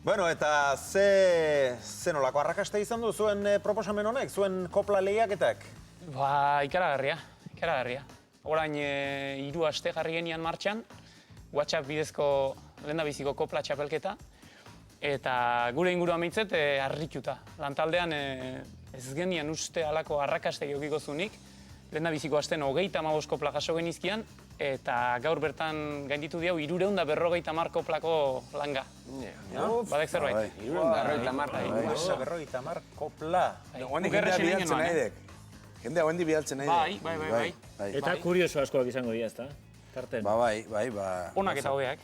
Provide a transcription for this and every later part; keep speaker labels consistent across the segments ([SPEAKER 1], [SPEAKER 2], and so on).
[SPEAKER 1] Bueno, eta ze nolako arrakasta izan du zuen proposamen honek, zuen kopla lehiaketak?
[SPEAKER 2] Ba, ikaragarria. Orain 3 aste jarri genian martxan, WhatsApp bidezko lehendabiziko kopla txapelketa, eta gure inguruan behintzet harrituta. Lantaldean ez genian uste halako arrakasta edukiko zunik, lehendabiziko asten 35 kopla jaso genizkian, eta gaur bertan gainditu diau 350 koplako langa. Badek zerbait.
[SPEAKER 1] 350 kopla.
[SPEAKER 3] Jendea hoendi bidaltzen nahi dek.
[SPEAKER 2] Bai.
[SPEAKER 4] Eta kurioso askoak izango dira, ezta? Tarten.
[SPEAKER 3] Bai.
[SPEAKER 2] Onak eta hobeak.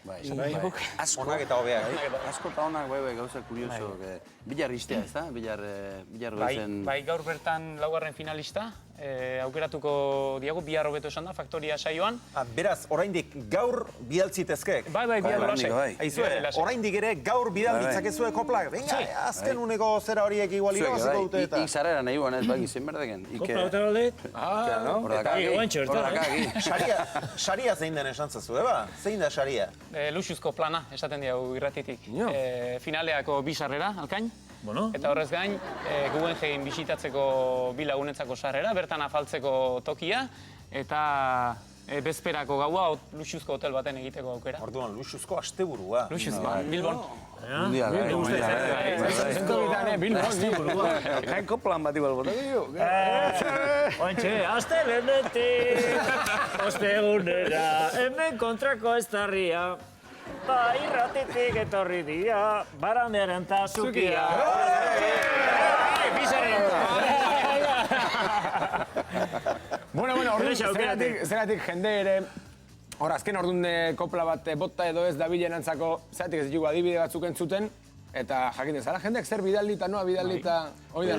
[SPEAKER 1] Onak eta hobeak.
[SPEAKER 3] Asko eta onak, bai, gauza kurioso. Bilar iztea, ez da? Bilar goizen...
[SPEAKER 2] Bai, gaur bertan laugarren finalista. Aukeratuko diago, bihar hobeto esan da, Faktoria saioan.
[SPEAKER 1] Beraz, oraindik gaur bidaltzitezkek.
[SPEAKER 2] Bai, bihar lasai.
[SPEAKER 1] Aizue, oraindik ere gaur bidal ditzakezue koplak. Venga, azken uneko zera horiek igual irabaziko dute eta...
[SPEAKER 3] Ik zarera nahi guan ez, bai, izen berdeken.
[SPEAKER 4] Kopla otra baldet?
[SPEAKER 1] Saria zein den esan zazu, eba? Zein da saria?
[SPEAKER 2] Luxuzko plana, esaten diago irratitik. Finaleako 2 sarrera, alkain. Eta horrez gain, Guggenheim bisitatzeko 2 lagunentzako sarrera, bertan afaltzeko tokia, eta bezperako gaua luxuzko hotel baten egiteko aukera.
[SPEAKER 1] Orduan, luxuzko asteburua.
[SPEAKER 2] Luxuzko, Bilbon.
[SPEAKER 3] Jainko plan bat igual bota gehiago.
[SPEAKER 4] Ointxe, aste lehenetik, ostegunera, hemen kontrako ez darria. Ba, irratitik etorri dira, barandearen ta zukia.
[SPEAKER 5] Bueno, zeratik jende ere, hor azken orduan kopla bat bota edo ez dabilenantzako, zeratik ez ditugu adibide batzuk entzuten, eta jakiten zara jendeak zer bidalita, noa bidalita, hori da.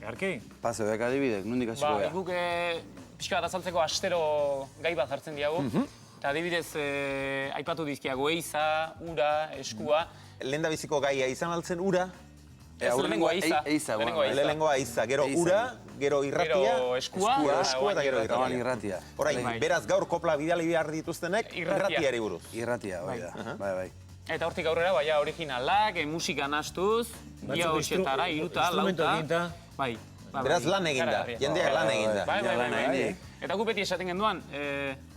[SPEAKER 4] Garki?
[SPEAKER 3] Pase, beak adibidek, nondik hasiko
[SPEAKER 2] Ba,
[SPEAKER 3] gara?
[SPEAKER 2] guk pixka bat azaltzeko astero gai bat jartzen diagu. Eta adibidez, aipatu dizkiago eiza, ura, eskua.
[SPEAKER 1] Lehendabiziko gaia izan altzen ura?
[SPEAKER 2] Lehenengoa eiza.
[SPEAKER 1] Lehenengoa eiza, gero ura, gero irratia.
[SPEAKER 2] Gero eskua
[SPEAKER 1] eta gero
[SPEAKER 3] irratia.
[SPEAKER 1] Orain, beraz gaur kopla bidali behar dituztenek irratiari buruz.
[SPEAKER 3] Irratia, bai da. Bai.
[SPEAKER 2] Eta hortik aurrera, baina originalak, musika nastuz, ia hoxetara, iruta, lauta. Bai.
[SPEAKER 1] Beraz lan eginda, jendeak lan eginda.
[SPEAKER 2] Bai. Eta gu beti esaten genduan,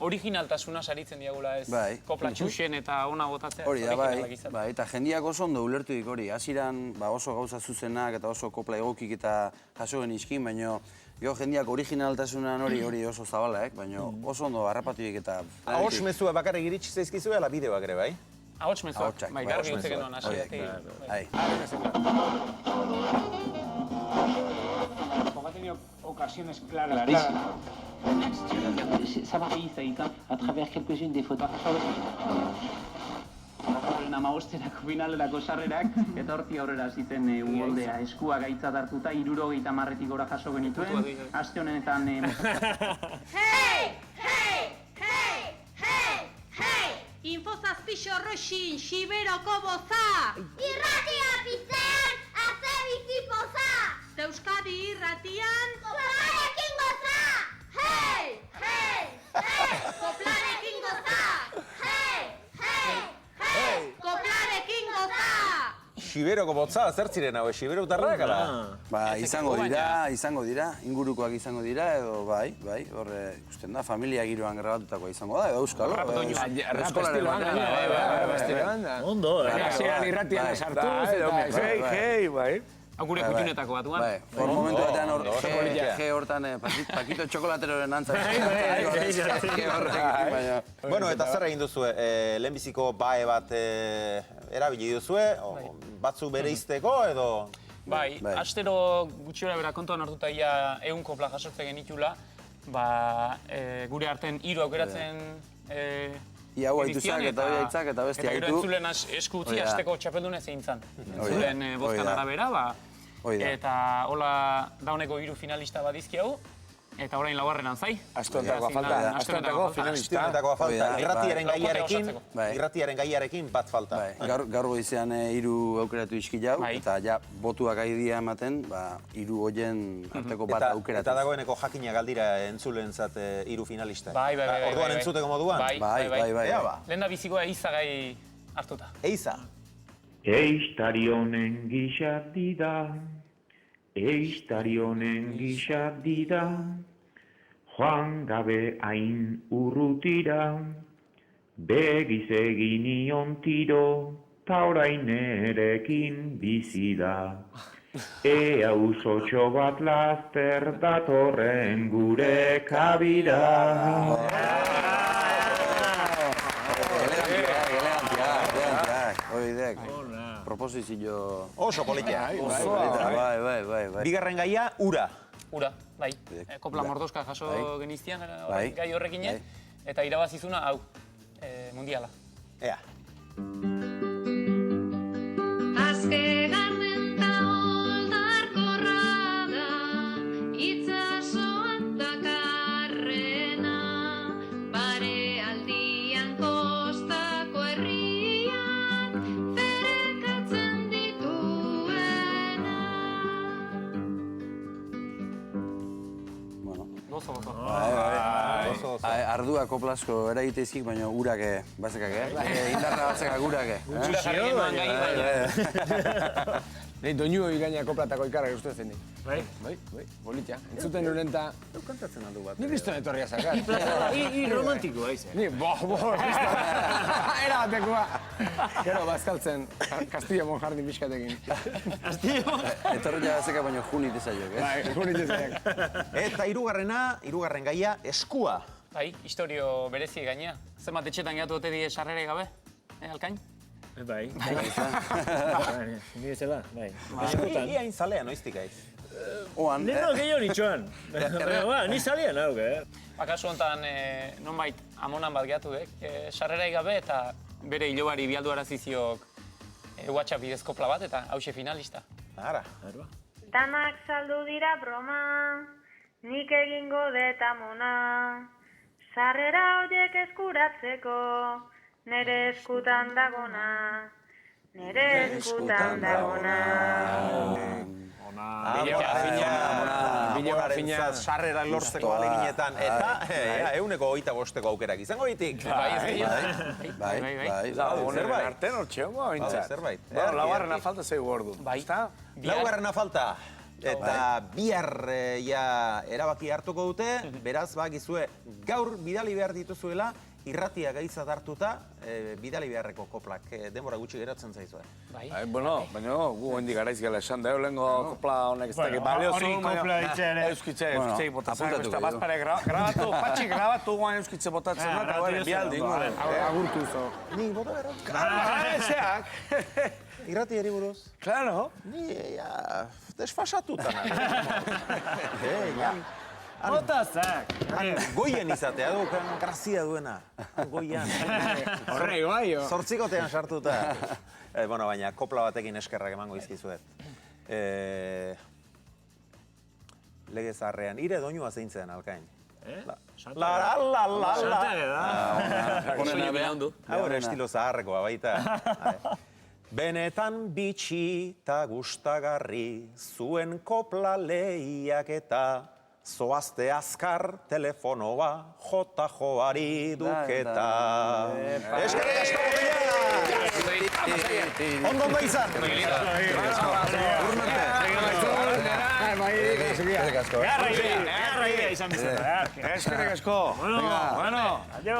[SPEAKER 2] originaltasuna saritzen diagula ez. Kopla txuxen eta ona botatzea.
[SPEAKER 3] Hori da, bai. Eta jendiak oso ondo ulertu dik hori. Hasieran oso gauza zuzenak eta oso kopla egokik eta jaso genizkin, baina gero jendiak originaltasunan hori oso zabalaek, baina oso ondo harrapatu dik eta...
[SPEAKER 1] Ahots mezua bakarrik iritsi zaizkizu ala bideoak ere, bai?
[SPEAKER 2] Ahots mezua, bai, garbi utzik genduan hasieratik.
[SPEAKER 6] On a tenido ocasiones claras. Ça va réussir à travers quelques-unes des photos. Horren amabosterako finalerako sarrerak, eta horti aurrera ziten uholdea eskua gaitzat hartuta, 70 gora jaso genituen, aste honetan...
[SPEAKER 7] Infozazpixo roxin, xiberoko boza! Irratia pizzean, aze bizipoza! Euskadi irratian... Koplarekin goza! Hei! Koplarekin goza! Hei! Koplarekin goza!
[SPEAKER 1] Xiberoko botza, zer ziren hau, xiberutarrak, ala?
[SPEAKER 3] Ba, izango dira, ingurukoak izango dira, edo bai, horre, ikusten da, familia giroan grabatutakoa izango da, edo euskalo.
[SPEAKER 4] Ondo,
[SPEAKER 5] Hasieran irratian esartuz,
[SPEAKER 3] Hei, bai.
[SPEAKER 2] Gure kutxunetako batuan.
[SPEAKER 3] Hor momentu batean hortan pakito txokolateroren antza.
[SPEAKER 1] Bueno, eta zer egin duzue, lehenbiziko bae bat erabili duzue, batzu bereizteko edo...
[SPEAKER 2] Bai, astero gutxiora bera kontuan hartuta ia 100 kopla jasotzen genitula, gure arten 3 aukeratzen
[SPEAKER 3] Ia hau haituzak eta hori haitzak eta bestia haitu.
[SPEAKER 2] Eta gero entzulen esku utzi azteko txapeldunez egin zan. Entzulen bozkan arabera, eta hola dauneko 3 finalista bat dizkiagu, eta orain laugarrenan zai.
[SPEAKER 5] Astontako finalista.
[SPEAKER 1] Irratiaren gaiarekin bat falta.
[SPEAKER 3] Gaur goizean 3 aukeratu izkilau, eta ja botuak aidea ematen, 3 hoien arteko bat aukeratu.
[SPEAKER 1] Eta dagoeneko jakina galdira entzulentzat 3 finalista.
[SPEAKER 2] Bai.
[SPEAKER 1] Orduan entzuteko moduan?
[SPEAKER 3] Bai.
[SPEAKER 2] Lehen da bizikoa eiza gai hartuta.
[SPEAKER 1] Eiza?
[SPEAKER 8] Eistari honen gisa dida, eistari honen gisa dida, joan gabe hain urrutira, begiz egin nion tiro, ta orain erekin bizi da. Ea usotxo bat laster datorren gure kabira.
[SPEAKER 3] Proposizio...
[SPEAKER 1] Oso politia.
[SPEAKER 3] Bai.
[SPEAKER 1] Bigarren gaia, ura.
[SPEAKER 2] Ura, bai. Kopla mordoska jaso geniztian gai horrekin, eta irabazizuna hau, mundiala.
[SPEAKER 1] Ea.
[SPEAKER 7] Azkegarren ta oldarkorra da, itsasoan dakarrena, bare aldian kostako herrian, ferekatzen dituena.
[SPEAKER 2] Gozo.
[SPEAKER 3] Ardua koplasko eragiteizik, baina urak bazekak, indarra bazekak urak.
[SPEAKER 2] Ura jarri genuen gai baina.
[SPEAKER 5] Nei doinu gaina koplatako ikarrak uste zen nik.
[SPEAKER 4] Bai?
[SPEAKER 5] Bai, politia. Entzuten nuren eta...
[SPEAKER 3] Hau kantatzen aldu bat.
[SPEAKER 5] Ni liston etorria zakar.
[SPEAKER 4] I romantikoa ize.
[SPEAKER 5] Ni, era batekoa. Gero, bazkaltzen, Castilla Monjardin bizkatekin.
[SPEAKER 3] Etorria bazeka baina junit ezaiok,
[SPEAKER 5] Bai, junit ezaiok.
[SPEAKER 1] Eta hirugarren gaia, eskua.
[SPEAKER 2] Bai, historio berezi gainea. Zenbat etxetan gehatu ote die sarrere gabe, Alkain?
[SPEAKER 4] Bai. Ni bezala, bai.
[SPEAKER 1] Ia inzalea, noiztik aiz.
[SPEAKER 3] Oan,
[SPEAKER 4] Leno gehiago nitxoan. Ni salian hau,
[SPEAKER 2] Kasu honetan, nonbait amonan bat gehatu sarrerai gabe eta bere hilobari bialdu araziziok WhatsApp bidezko kopla bat eta hause finalista.
[SPEAKER 1] Ara.
[SPEAKER 7] Danak saldu dira broma, nik egingo dut amona. Sarrera horiek eskuratzeko, nere eskutan dagona. Nere eskutan dagona.
[SPEAKER 1] Amonaren sarrera lortzeko aleginetan, eta 125 aukerak izango ditik.
[SPEAKER 3] bai.
[SPEAKER 1] Zerbait.
[SPEAKER 5] Arten hortxeongo, bintzat.
[SPEAKER 1] Zerbait.
[SPEAKER 5] Laugarrena falta zeu ordu.
[SPEAKER 2] Bai.
[SPEAKER 1] Laugarrena falta. Eta bihar erabaki hartuko dute, beraz, bakizue, gaur bidali behar dituzuela, irratia gaitzat hartuta, bidali beharreko koplak, denbora gutxi geratzen zaizue.
[SPEAKER 2] Bai.
[SPEAKER 5] Bueno, baina gu hendik garaiz gela esan da, lengo kopla honek ez dakit balio
[SPEAKER 4] hori kopla itxere.
[SPEAKER 5] Euskitze botatzen,
[SPEAKER 3] apuntatuko
[SPEAKER 5] beste bazpare grabatu, patxi grabatu guan euskitze botatzen da, eta guaren bialdi. Agurtu zo.
[SPEAKER 1] Ni bota gara.
[SPEAKER 5] Ezeak.
[SPEAKER 1] Irratiari buruz.
[SPEAKER 5] Claro.
[SPEAKER 1] Ni, desfasatuta nahi.
[SPEAKER 4] Botazak.
[SPEAKER 1] Goien izatea du, grazia duena. Goian.
[SPEAKER 5] Horre, guaio.
[SPEAKER 1] Zortzikotean sartuta. Bueno, baina kopla batekin eskerrak emango izkizuet. Lege zaharrean, ire doinua zeintzen, Alkain. La.
[SPEAKER 3] Honena behandu.
[SPEAKER 1] Hau estilo zaharrekoa baita. Benetan bitxi eta gustagarri, zuen kopla lehiak eta zoazte azkar telefonoa jota joari duketa. Eskerrik asko gobila! Ondo ondo izan!
[SPEAKER 3] Eskerrik asko.
[SPEAKER 4] Garra idea izan bizarra.
[SPEAKER 5] Eskerrik asko.
[SPEAKER 4] Bueno. Adio.